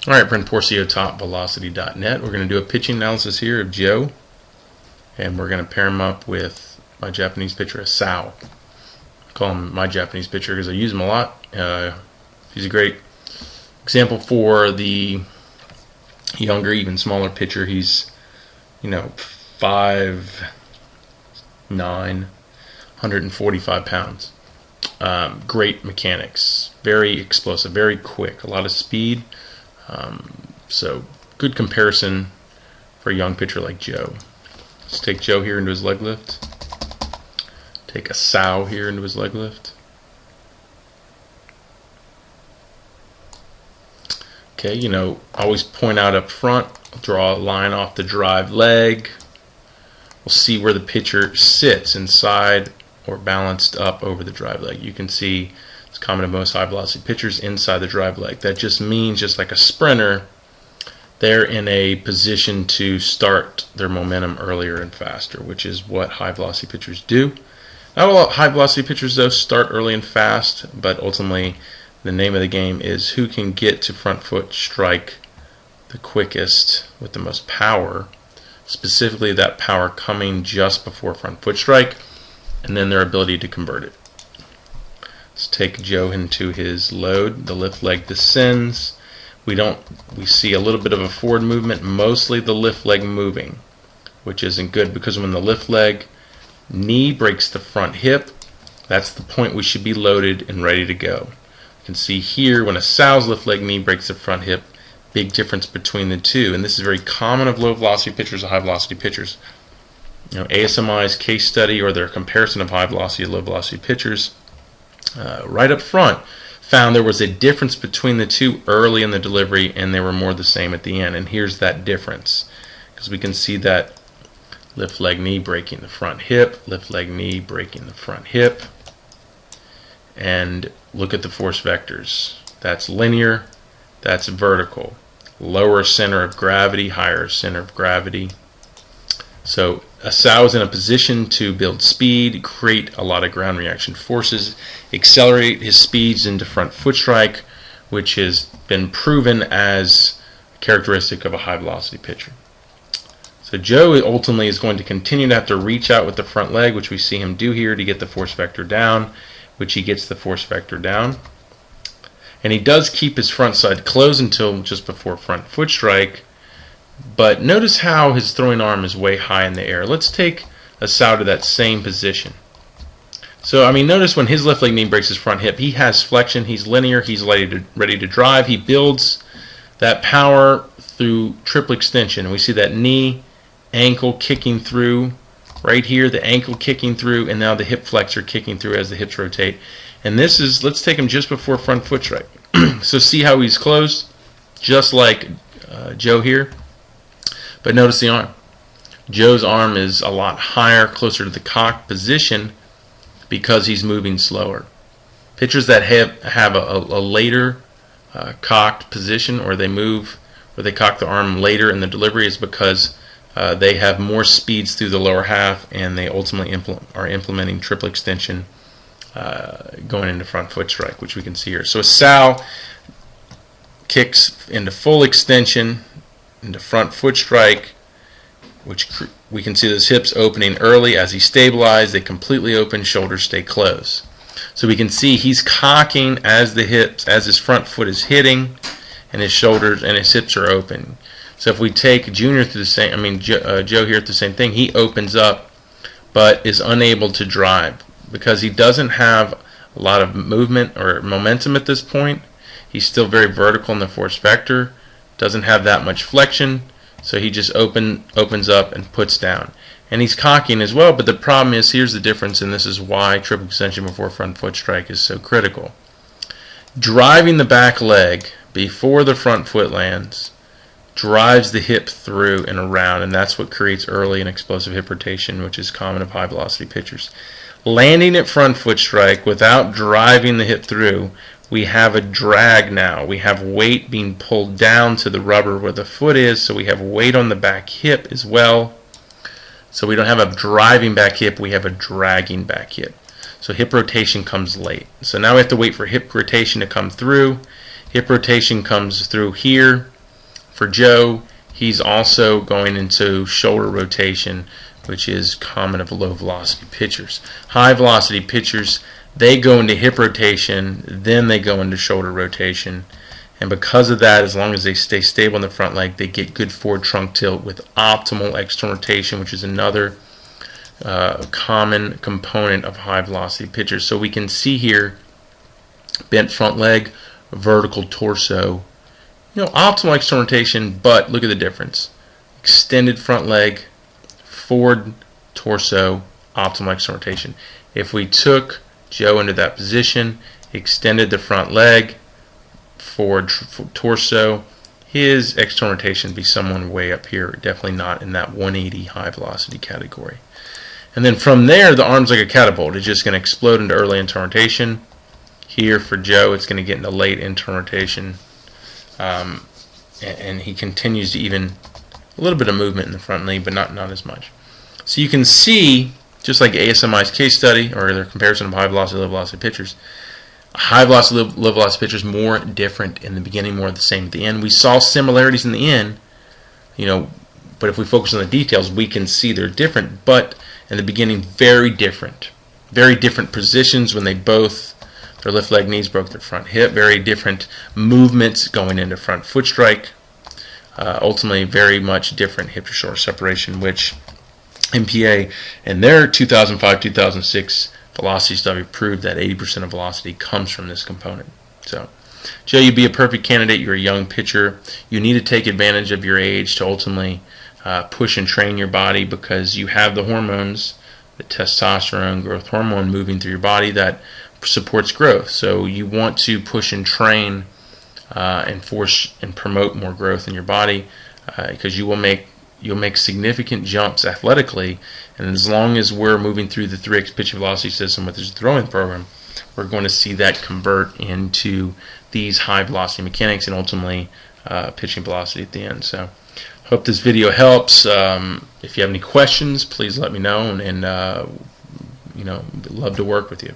Alright, Brent Porcio, TopVelocity.net. We're going to do a pitching analysis here of Joe, and we're going to pair him up with my Japanese pitcher, Asao. I call him my Japanese pitcher because I use him a lot. He's a great example for the younger, even smaller pitcher. He's, 5'9", 145 pounds. Great mechanics, very explosive, very quick, a lot of speed. So good comparison for a young pitcher like Joe. Let's take Joe here into his leg lift. Take Asao here into his leg lift. Okay, always point out up front, draw a line off the drive leg. We'll see where the pitcher sits, inside or balanced up over the drive leg. You can see it's common to most high velocity pitchers inside the drive leg. That just means, just like a sprinter, they're in a position to start their momentum earlier and faster, which is what high velocity pitchers do. Not all high velocity pitchers, though, start early and fast, but ultimately the name of the game is who can get to front foot strike the quickest with the most power, specifically that power coming just before front foot strike, and then their ability to convert it. Let's take Joe into his load. The lift leg descends. We see a little bit of a forward movement, mostly the lift leg moving, which isn't good because when the lift leg knee breaks the front hip, that's the point we should be loaded and ready to go. You can see here when Asao's lift leg knee breaks the front hip, big difference between the two, and this is very common of low velocity pitchers and high velocity pitchers. ASMI's case study, or their comparison of high velocity and low velocity pitchers, right up front found there was a difference between the two early in the delivery, and they were more the same at the end. And here's that difference, because we can see that lift leg knee breaking the front hip, lift leg knee breaking the front hip, and look at the force vectors. That's linear, that's vertical. Lower center of gravity, higher center of gravity. So Asao is in a position to build speed, create a lot of ground reaction forces, accelerate his speeds into front foot strike, which has been proven as a characteristic of a high velocity pitcher. So Joe ultimately is going to continue to have to reach out with the front leg, which we see him do here, to get the force vector down, which he gets the force vector down. And he does keep his front side closed until just before front foot strike. But notice how his throwing arm is way high in the air. Let's take Asao to that same position. So, notice when his left leg knee breaks his front hip, he has flexion, he's linear, he's ready to drive. He builds that power through triple extension. And we see that knee, ankle kicking through right here, the ankle kicking through, and now the hip flexor kicking through as the hips rotate. And this is, let's take him just before front foot strike. So see how he's closed, just like Joe here. But notice the arm. Joe's arm is a lot higher, closer to the cocked position, because he's moving slower. Pitchers that have a later cocked position, or they cock the arm later in the delivery, is because they have more speeds through the lower half, and they ultimately are implementing triple extension going into front foot strike, which we can see here. So Asao kicks into full extension, into front foot strike, which we can see those hips opening early. As he stabilizes, they completely open, shoulders stay closed. So we can see he's cocking as his front foot is hitting, and his shoulders and his hips are open. So if we take Junior through the same, Joe here at the same thing, he opens up, but is unable to drive because he doesn't have a lot of movement or momentum at this point. He's still very vertical in the force vector, doesn't have that much flexion, so he just opens up and puts down. And he's cocking as well, but the problem is, here's the difference, and this is why triple extension before front foot strike is so critical. Driving the back leg before the front foot lands drives the hip through and around, and that's what creates early and explosive hip rotation, which is common of high velocity pitchers. Landing at front foot strike without driving the hip through, we have a drag now. We have weight being pulled down to the rubber where the foot is, so we have weight on the back hip as well. So we don't have a driving back hip, we have a dragging back hip. So hip rotation comes late. So now we have to wait for hip rotation to come through. Hip rotation comes through here, For Joe, he's also going into shoulder rotation, which is common of low velocity pitchers. High velocity pitchers, they go into hip rotation, then they go into shoulder rotation. And because of that, as long as they stay stable in the front leg, they get good forward trunk tilt with optimal external rotation, which is another common component of high velocity pitchers. So we can see here, bent front leg, vertical torso, optimal external rotation, but look at the difference. Extended front leg, forward torso, optimal external rotation. If we took Joe into that position, extended the front leg, forward torso, his external rotation would be someone way up here, definitely not in that 180 high velocity category. And then from there, the arm's like a catapult. It's just going to explode into early internal rotation. Here for Joe, it's going to get into late internal rotation. And he continues to even a little bit of movement in the front knee, but not as much. So you can see, just like ASMI's case study, or their comparison of high velocity, low velocity pitchers, high velocity, low velocity pitchers more different in the beginning, more the same at the end. We saw similarities in the end, but if we focus on the details, we can see they're different, but in the beginning, very different positions when they both, their left leg knees broke their front hip, very different movements going into front foot strike, ultimately very much different hip to shoulder separation, which MPA in their 2005-2006 velocity study proved that 80% of velocity comes from this component. So, Joe, you'd be a perfect candidate. You're a young pitcher. You need to take advantage of your age to ultimately push and train your body, because you have the hormones, the testosterone, growth hormone moving through your body that supports growth. So you want to push and train and force and promote more growth in your body, because you'll make significant jumps athletically. And as long as we're moving through the 3x pitch velocity system with this throwing program, we're going to see that convert into these high velocity mechanics and ultimately pitching velocity at the end. So hope this video helps. If you have any questions, please let me know, and love to work with you.